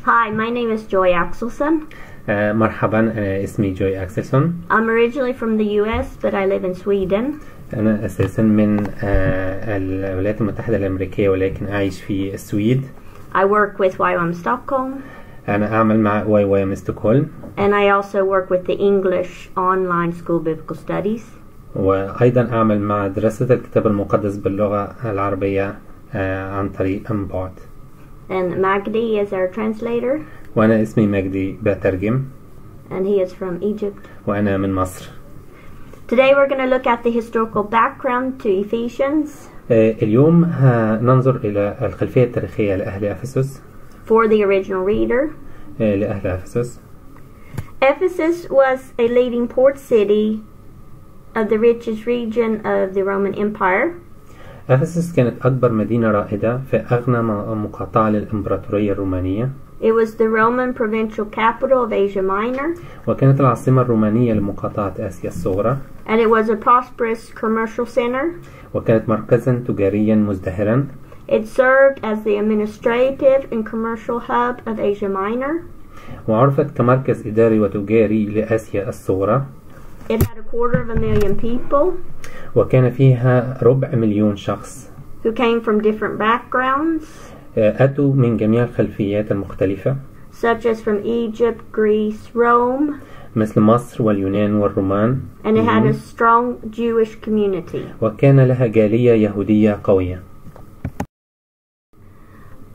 Hi, my name is Joy Axelson. مرحبا، أنا اسمي جوي أكسلسون. I'm originally from the US, but I live in Sweden. أنا أساسا من الولايات المتحدة الأمريكية، ولكن أعيش في السويد. I work with YWAM Stockholm. أنا أعمل مع YWAM ستوكهولم. And I also work with the English Online School Biblical Studies. وأيضا أعمل مع دراسة الكتاب المقدس باللغة العربية عن طريق بعد. And Magdi is our translator. وأنا اسمي مجدي بترجم. And he is from Egypt. وأنا من مصر. Today we're going to look at the historical background to Ephesians. اليوم هننظر إلى الخلفية التاريخية لأهل أفسس. For the original reader. لأهل أفسس. Ephesus was a leading port city of the richest region of the Roman Empire. أفسس كانت أكبر مدينة رائدة في أغنى مقاطعة للإمبراطورية الرومانية. It was the Roman provincial capital of Asia Minor. وكانت العاصمة الرومانية لمقاطعة آسيا الصغرى. And it was a prosperous commercial center. وكانت مركزا تجاريا مزدهرا. It served as the administrative and commercial hub of Asia Minor. وعرفت كمركز إداري وتجاري لآسيا الصغرى. It had 250,000 people. وكان فيها 250,000 شخص. Who came from different backgrounds. أتوا من جميع الخلفيات المختلفة. Such as from Egypt, Greece, Rome. مثل مصر واليونان والرومان. And it had a strong Jewish community. وكان لها جالية يهودية قوية.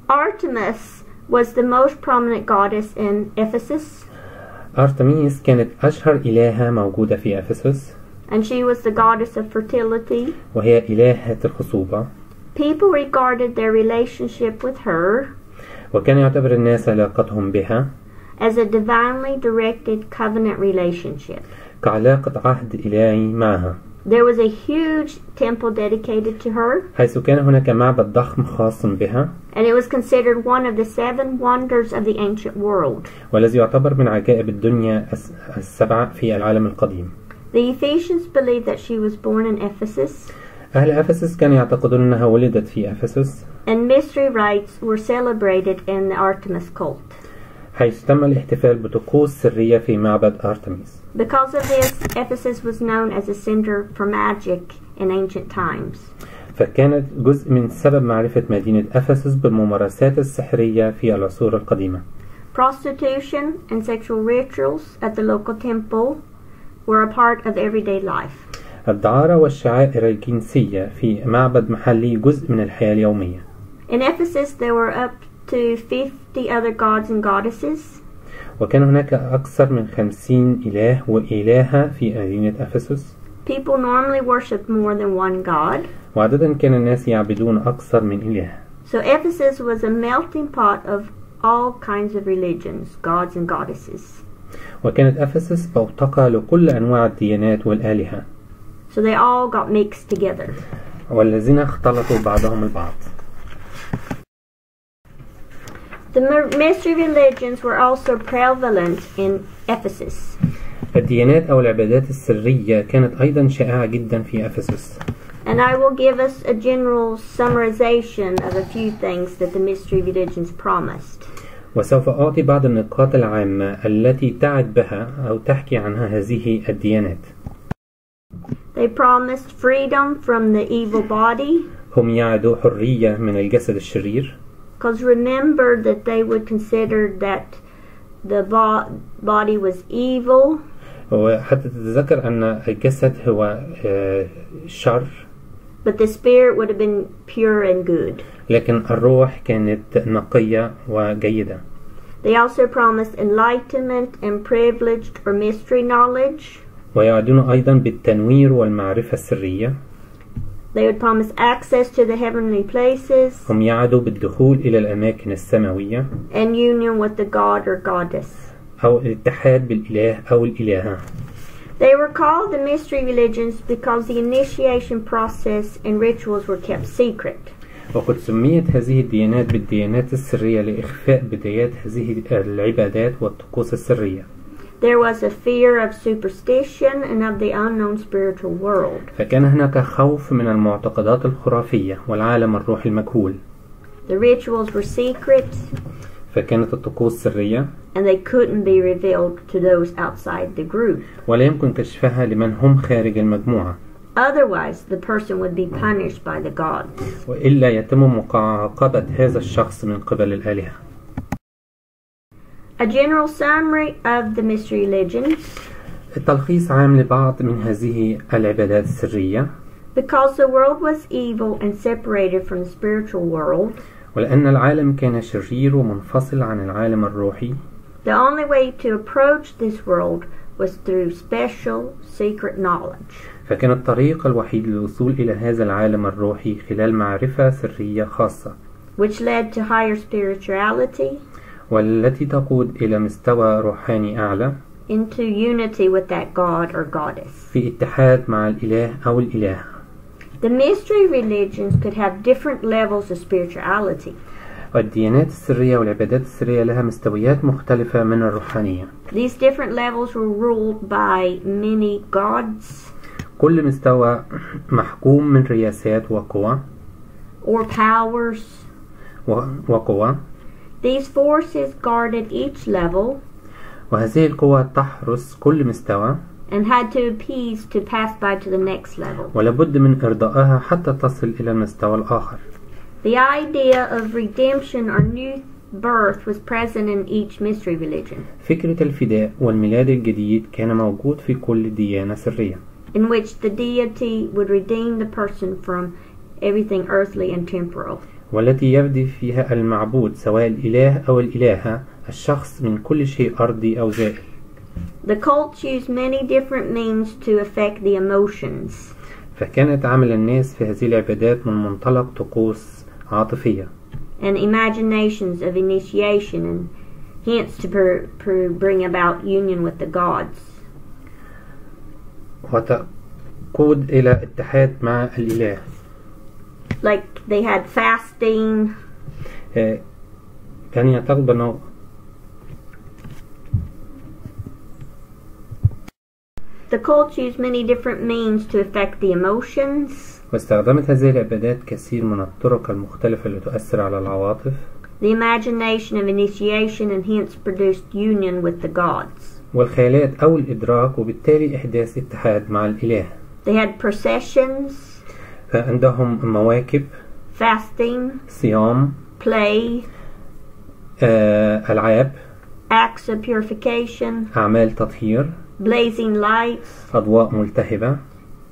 Artemis was the most prominent goddess in Ephesus. أرتميس كانت أشهر إلهة موجودة في أفسس. And she was the goddess of fertility. وهي إلهة الخصوبة. People regarded their relationship with her. وكان يعتبر الناس علاقتهم بها as a divinely directed covenant relationship. كعلاقة عهد إلهي معها. There was a huge temple dedicated to her. حيث كان هناك معبد ضخم خاص بها. And it was considered one of the 7 wonders of the ancient world. والذي يعتبر من عجائب الدنيا السبعة في العالم القديم. The Ephesians believed that she was born in Ephesus. أهل أفسس كانوا يعتقدون أنها ولدت في أفسس. And mystery rites were celebrated in the Artemis cult. حيث تم الاحتفال بطقوس سرية في معبد أرتميس. Because of this, Ephesus was known as a center for magic in ancient times. فكانت جزء من سبب معرفة مدينة أفسس بالممارسات السحرية في العصور القديمة. Prostitution and sexual rituals at the local temple were a part of everyday life. الدعارة والشعائر الجنسية في معبد محلي جزء من الحياة اليومية. In Ephesus there were up to 50 other gods and goddesses. وكان هناك أكثر من 50 إله وإلهة في مدينة أفسس. People normally worshipped more than one god. وعادة كان الناس يعبدون أكثر من إله. So Ephesus was a melting pot of all kinds of religions, gods and goddesses. وكانت أفسس بوتقة لكل أنواع الديانات والآلهة. So they all got mixed together. والذين اختلطوا بعضهم البعض. The mystery religions were also prevalent in Ephesus. الديانات أو العبادات السرية كانت أيضا شائعة جدا في أفسس. And I will give us a general summarization of a few things that the mystery religions promised. وسوف أعطي بعض النقاط العامة التي تعد بها أو تحكي عنها هذه الديانات. They promised freedom from the evil body. هم يعدوا حرية من الجسد الشرير. Because remember that they would consider that the body was evil. وحتى تتذكر أن الجسد هو شر. But the spirit would have been pure and good. لكن الروح كانت نقية وجيدة. They also promised enlightenment and privileged or mystery knowledge. ويعدون أيضا بالتنوير والمعرفة السرية. They would promise access to the heavenly places. هم يعدوا بالدخول إلى الأماكن السماوية. And union with the god or goddess. أو الاتحاد بالإله أو الإلهة. They were called the mystery religions because the initiation process and rituals were kept secret. وقد سميت هذه الديانات بالديانات السرية لإخفاء بدايات هذه العبادات والطقوس السرية. There was a fear of superstition and of the unknown spiritual world. فكان هناك خوف من المعتقدات الخرافية والعالم الروحي المجهول. The rituals were secret. فكانت الطقوس سرية and they couldn't be revealed to those outside the group. ولا يمكن كشفها لمن هم خارج المجموعة. Otherwise, the person would be punished by the gods. وإلا يتم معاقبة هذا الشخص من قبل الآلهة. A general summary of the mystery religions. التلخيص عام لبعض من هذه العبادات السرية. Because the world was evil and separated from the spiritual world, ولأن العالم كان شرير ومنفصل عن العالم الروحي. the only way to approach this world was through special secret knowledge. فكان الطريق الوحيد للوصول إلى هذا العالم الروحي خلال معرفة سرية خاصة. Which led to higher spirituality. والتي تقود إلى مستوى روحاني أعلى. Into unity with that god or goddess. في اتحاد مع الإله أو الإله. The mystery religions could have different levels of spirituality. والديانات السرية والعبادات السرية لها مستويات مختلفة من الروحانية. These different levels were ruled by many gods. كل مستوى محكوم من رياسات وقوى. Or powers. وقوى. These forces guarded each level. وهذه القوى تحرس كل مستوى. And had to appease to pass by to the next level. ولابد من إرضائها حتى تصل إلى المستوى الآخر. The idea of redemption or new birth was present in each mystery religion. فكرة الفداء والميلاد الجديد كان موجود في كل ديانة سرية. In which the deity would redeem the person from everything earthly and temporal. والتي يفدي فيها المعبود سواء الإله أو الإلهة الشخص من كل شيء أرضي أو زائل. The cults used many different means to affect the emotions. فكانت عمل الناس في هذه العبادات من منطلق طقوس عاطفية. And imaginations of initiation and hence to bring about union with the gods. وتقود إلى اتحاد مع الإله. Like they had fasting. كان يعتقد The cults used many different means to affect the emotions. واستخدمت هذه العبادات كثير من الطرق المختلفة لتؤثر على العواطف. The imagination of initiation and hence produced union with the gods. والخيالات أو الإدراك وبالتالي إحداث اتحاد مع الإله. They had processions. فعندهم مواكب. Fasting. صيام. Play. ألعاب. Acts of purification. أعمال تطهير. Blazing lights. أضواء ملتهبة.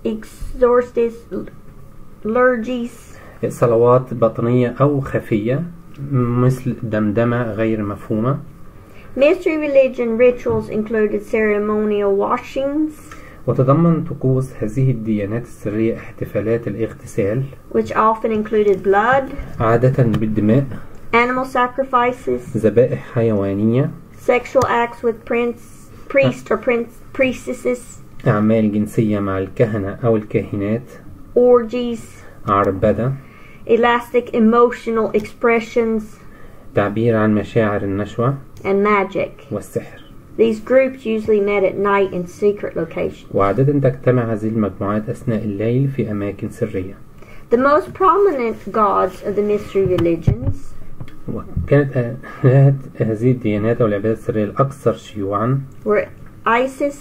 Exorcists. Liturgies. صلوات باطنية أو خفية مثل دمدمة غير مفهومة. Mystery religion rituals included ceremonial washings. وتضمن طقوس هذه الديانات السرية احتفالات الاغتسال. Which often included blood. عادة بالدماء. Animal sacrifices. ذبائح حيوانية. Sexual acts with priests or priestesses. أعمال جنسية مع الكهنة أو الكاهنات. Orgies. عربدة. Elastic emotional expressions. تعبير عن مشاعر النشوة. And magic. والسحر. These groups usually met at night in secret locations. وعادة تجتمع هذه المجموعات أثناء الليل في أماكن سرية. The most prominent gods of the mystery religions. وكانت هذه الديانات أو العبادات السرية الأكثر شيوعا were Isis.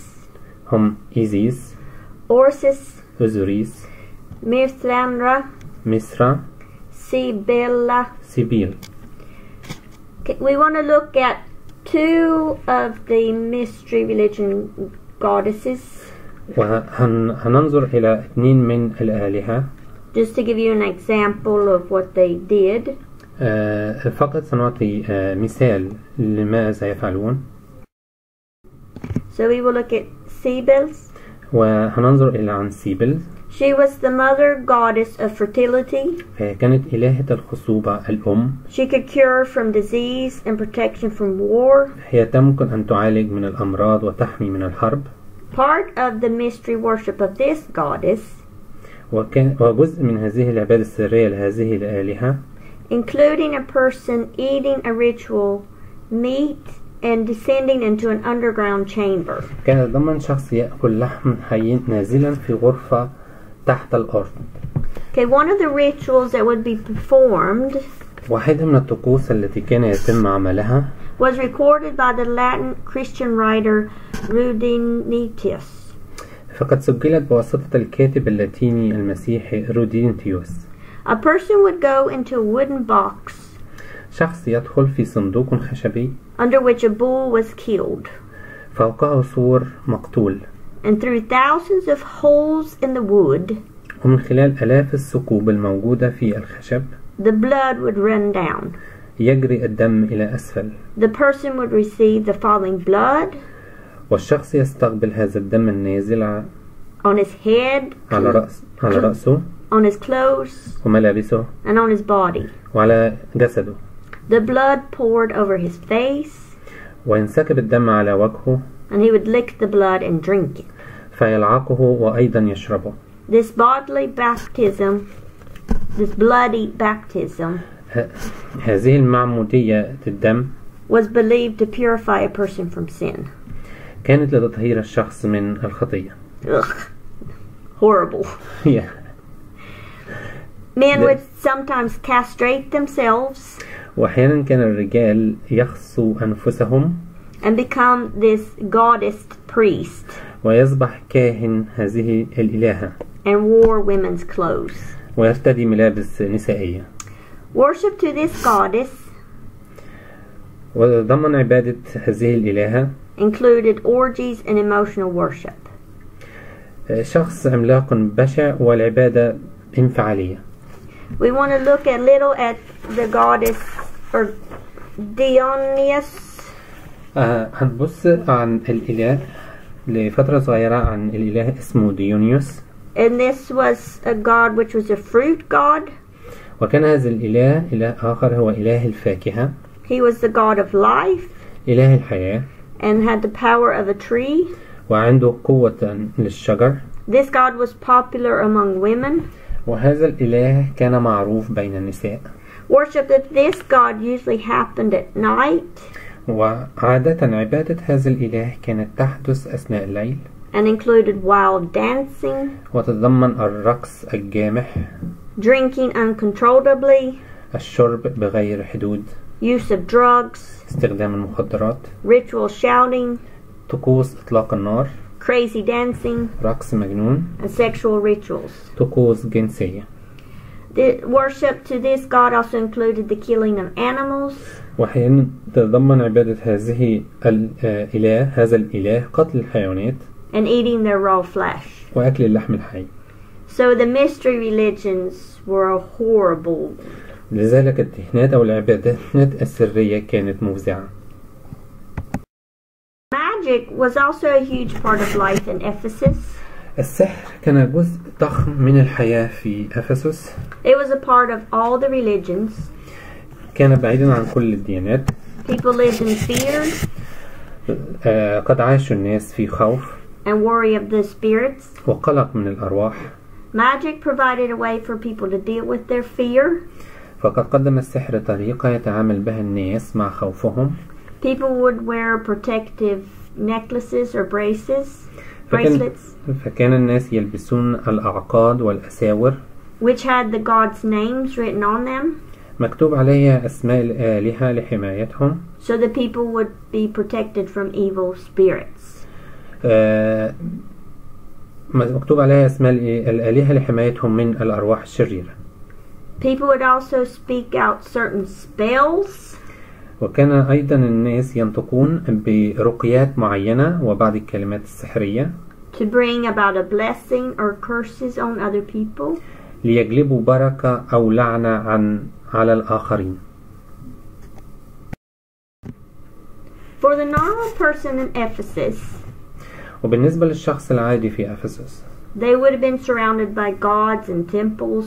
هم إيزيس. Orsis. أوزوريس. Mithranra. مصرا. Cybele. سيبيل. We want to look at two of the mystery religion goddesses. وهننظر إلى اثنين من الآلهة. Just to give you an example of what they did. فقط سنعطي مثال لماذا يفعلون. So we will look at Cybele. وهننظر إلى عن سيبل. She was the mother goddess of fertility. كانت إلهة الخصوبة الأم. She could cure from disease and protection from war. هي تمكن أن تعالج من الأمراض وتحمي من الحرب. Part of the mystery worship of this goddess. وجزء من هذه العبادة السرية لهذه الآلهة. Including a person eating a ritual meat and descending into an underground chamber. كان ضمن شخص يأكل لحم حي نازلا في غرفة تحت الأرض. Okay, one of the rituals that would be performed. واحدة من الطقوس التي كان يتم عملها was recorded by the Latin Christian writer Rudinitius. فقد سجلت بواسطة الكاتب اللاتيني المسيحي رودينتيوس. A person would go into a wooden box شخص يدخل في صندوق خشبي under which a bull was killed, فوقه سور مقتول، and through thousands of holes in the wood, ومن خلال آلاف الثقوب الموجودة في الخشب the blood would run down. يجري الدم إلى أسفل. The person would receive the falling blood والشخص يستقبل هذا الدم النازل on his head, على رأسه on his clothes, وملابسه and on his body. وعلى جسده. The blood poured over his face, وينسكب الدم على وجهه and he would lick the blood and drink it. فيلعقه وأيضا يشربه. This bloody baptism هذه المعمودية الدم was believed to purify a person from sin. كانت لتطهير الشخص من الخطية. Ugh, horrible. Men would sometimes castrate themselves وأحيانا كان الرجال يخصوا أنفسهم and become this goddess priest ويصبح كاهن هذه الإلهة and wore women's clothes. ويرتدي ملابس نسائية. Worship to this goddess وضمن عبادة هذه الإلهة included orgies and emotional worship. شخص عملاق بشع والعبادة انفعالية. We want to look a little at the goddess or Dionysus. هنبص عن الإله لفترة صغيرة عن الإله اسمه ديونيوس. And this was a god which was a fruit god. وكان هذا الإله إله آخر هو إله الفاكهة. He was the god of life. إله الحياة. And had the power of a tree. وعنده قوة للشجر. This god was popular among women. وهذا الإله كان معروف بين النساء. Worship of this god usually happened at night. وعادة عبادة هذا الإله كانت تحدث أثناء الليل. And included wild dancing. وتتضمن الرقص الجامح. Drinking uncontrollably. الشرب بغير حدود. Use of drugs. استخدام المخدرات. Ritual shouting. طقوس إطلاق النار. Crazy dancing. رقص مجنون. And sexual rituals. طقوس جنسية. The worship to this god also included the killing of animals. وأحيانا تتضمن عبادة هذا الإله قتل الحيوانات. And eating their raw flesh. وأكل اللحم الحي. So the mystery religions were horrible. لذلك الدهنات أو العبادات السرية كانت مفزعة. Magic was also a huge part of life in Ephesus. السحر كان جزء ضخم من الحياة في أفسس. It was a part of all the religions. كان بعيدا عن كل الديانات. People lived in fear. قد عاشوا الناس في خوف. And worry of the spirits. وقلق من الأرواح. Magic provided a way for people to deal with their fear. فقد قدم السحر طريقة يتعامل بها الناس مع خوفهم. People would wear protective necklaces or bracelets. فكان الناس يلبسون الأعقاد والأساور. Which had the gods' names written on them. مكتوب عليها أسماء الآلهة لحمايتهم. So the people would be protected from evil spirits. مكتوب عليها أسماء الآلهة لحمايتهم من الأرواح الشريرة. People would also speak out certain spells. وكان أيضا الناس ينطقون برقيات معينة وبعض الكلمات السحرية. To bring about a blessing or curses on other people. ليجلبوا بركة أو لعنة على الآخرين. For the normal person in Ephesus. وبالنسبة للشخص العادي في أفسس. They would have been surrounded by gods and temples.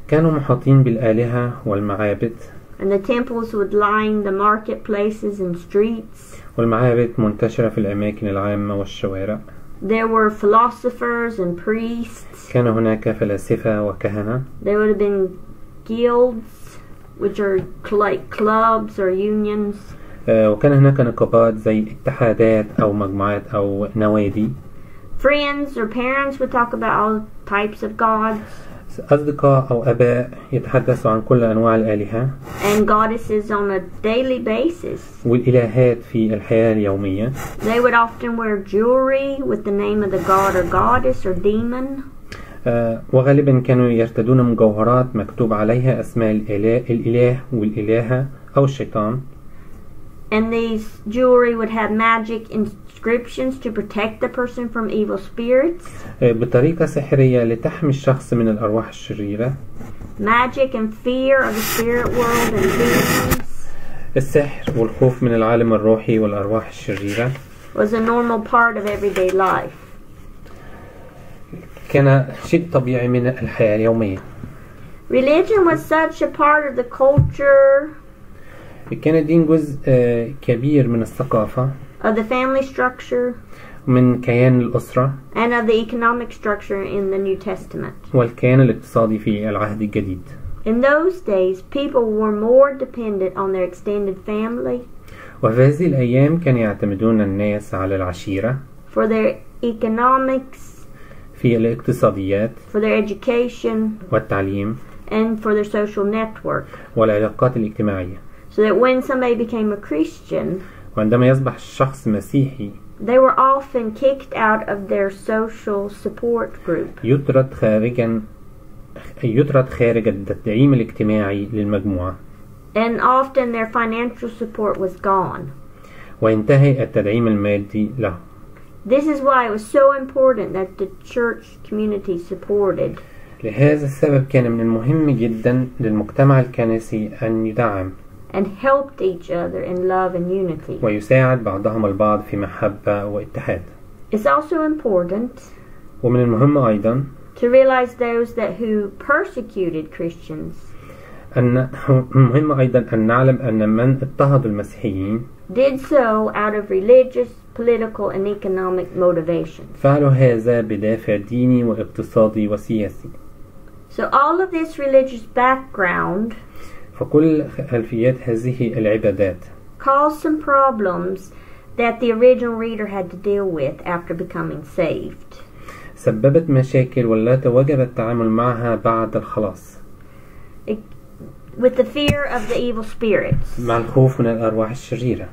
كانوا محاطين بالآلهة والمعابد. And the temples would line the marketplaces and streets. والمعابد منتشرة في الأماكن العامة والشوارع. There were philosophers and priests. كان هناك فلاسفة وكهنة. There would have been guilds, which are like clubs or unions. وكان هناك نقابات زي اتحادات أو مجموعات أو نوادي. Friends or parents would talk about all types of gods. أصدقاء أو أباء يتحدثوا عن كل أنواع الآلهة and goddesses on a daily basis. والإلهات في الحياة اليومية. They would often wear jewelry with the name of the god or goddess or demon. وغالبا كانوا يرتدون مجوهرات مكتوب عليها أسماء الإله والإلهة أو الشيطان. And these jewelry would have magic inscriptions to protect the person from evil spirits. بطريقة سحرية لتحمي الشخص من الأرواح الشريرة. Magic and fear of the spirit world and demons. السحر والخوف من العالم الروحي والأرواح الشريرة was a normal part of everyday life. كان شيء طبيعي من الحياة اليومية. Religion was such a part of the culture. كان الدين جزء كبير من الثقافة. Of the family structure. من كيان الأسرة. And of the economic structure in the New Testament. والكيان الاقتصادي في العهد الجديد. In those days, people were more dependent on their extended family. وفي هذه الأيام كان يعتمدون الناس على العشيرة. For their economics. في الاقتصاديات. For their education. والتعليم. And for their social network. والعلاقات الاجتماعية. So that when somebody became a Christian, وعندما يصبح الشخص مسيحي, they were often kicked out of their social support group. يطرد خارج التدعيم الاجتماعي للمجموعة. And often their financial support was gone. وينتهي التدعيم المادي له. This is why it was so important that the church community supported. لهذا السبب كان من المهم جدا للمجتمع الكنسي أن يدعم and helped each other in love and unity. ويساعد بعضهم البعض في محبة واتحاد. It's also important ومن المهم أيضا to realize those who persecuted Christians. مهم أيضا أن نعلم أن من اضطهدوا المسيحيين did so out of religious, political and economic motivations. فعلوا هذا بدافع ديني واقتصادي وسياسي. So all of this religious background فكل خلفيات هذه العبادات caused some problems that the original reader had to deal with after becoming saved. سببت مشاكل والتي وجب التعامل معها بعد الخلاص. With the fear of the evil spirits. مع الخوف من الأرواح الشريرة.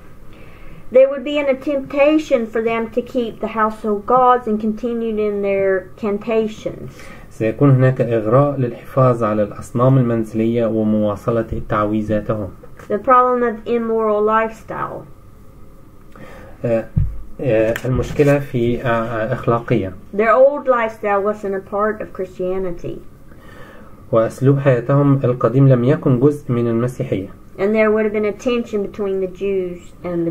There would be a temptation for them to keep the household gods and continue in their cantations. سيكون هناك إغراء للحفاظ على الأصنام المنزلية ومواصلة تعويذاتهم. The problem of immoral lifestyle. المشكلة في أخلاقية. Their old lifestyle wasn't a part of Christianity. وأسلوب حياتهم القديم لم يكن جزء من المسيحية. And there would have been a tension between the Jews and the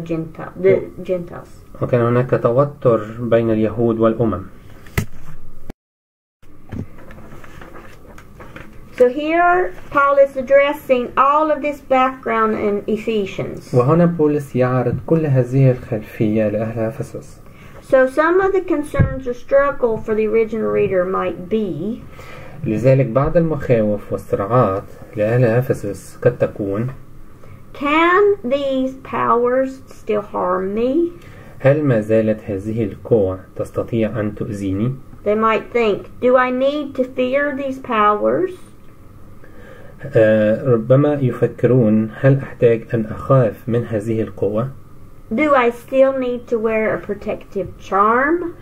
Gentiles. وكان هناك توتر بين اليهود والأمم. So here Paul is addressing all of this background in Ephesians. وهنا بولس يعرض كل هذه الخلفية لأهل أفسس. So some of the concerns or struggle for the original reader might be لذلك بعض المخاوف والصراعات لأهل أفسس قد تكون Can these powers still harm me? هل ما زالت هذه القوة تستطيع أن تؤذيني؟ They might think, do I need to fear these powers? ربما يفكرون هل أحتاج أن أخاف من هذه القوة؟ Do I still need to wear a protective charm?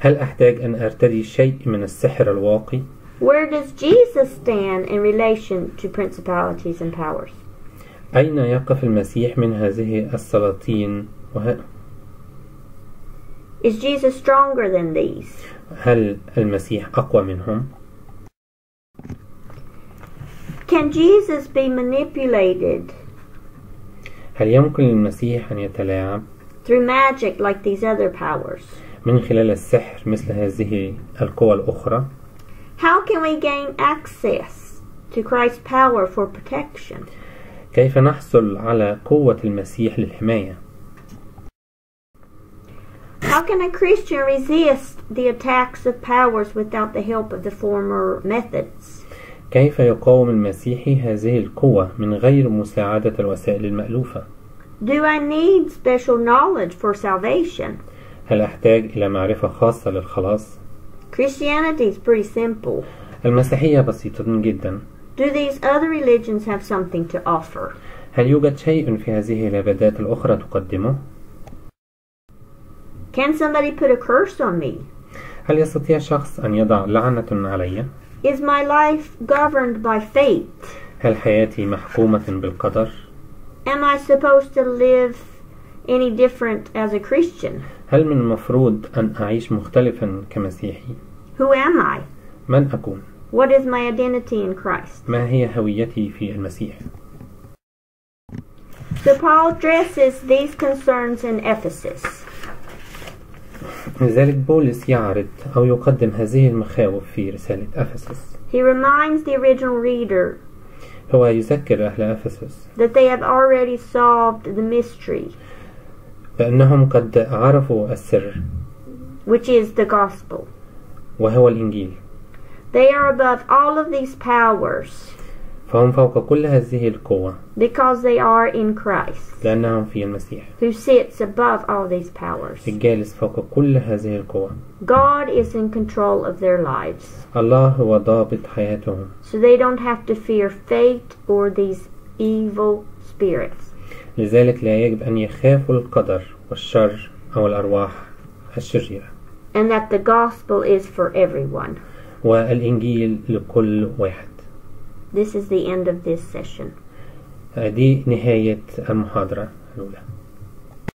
هل أحتاج أن أرتدي شيء من السحر الواقي؟ Where does Jesus stand in relation to principalities and powers? أين يقف المسيح من هذه السلاطين؟ Is Jesus stronger than these? هل المسيح أقوى منهم؟ Can Jesus be manipulated? هل يمكن للمسيح أن يتلاعب؟ Through magic like these other powers? من خلال السحر مثل هذه القوى الأخرى؟ How can we gain access to Christ's power for protection? كيف نحصل على قوة المسيح للحماية؟ How can a Christian resist the attacks of powers without the help of the former methods? كيف يقاوم المسيحي هذه القوة من غير مساعدة الوسائل المألوفة؟ Do I need special knowledge for salvation? هل أحتاج إلى معرفة خاصة للخلاص؟ Christianity is pretty simple. المسيحية بسيطة جدا. Do these other religions have something to offer? هل يوجد شيء في هذه العبادات الأخرى تقدمه؟ Can somebody put a curse on me? هل يستطيع شخص أن يضع لعنة علي؟ Is my life governed by fate? هل حياتي محكومة بالقدر؟ Am I supposed to live any different as a Christian? هل من المفروض أن أعيش مختلفا كمسيحي؟ Who am I? من أكون؟ What is my identity in Christ? ما هي هويتي في المسيح؟ So Paul addresses these concerns in Ephesus. لذلك بولس يعرض أو يقدم هذه المخاوف في رسالة أفسس. He reminds the original reader هو يذكر أهل أفسس that they have already solved the mystery, بأنهم قد عرفوا السر which is the gospel. وهو الإنجيل. They are above all of these powers فهم فوق كل هذه القوة because they are in Christ, لأنهم في المسيح who sits above all these powers. الجالس فوق كل هذه القوة. God is in control of their lives, الله هو ضابط حياتهم، so they don't have to fear fate or these evil spirits. لذلك لا يجب أن يخافوا القدر والشر أو الأرواح الشريرة. And that the gospel is for everyone. والإنجيل لكل واحد. This is the end of this session. دي نهاية المحاضرة الأولى.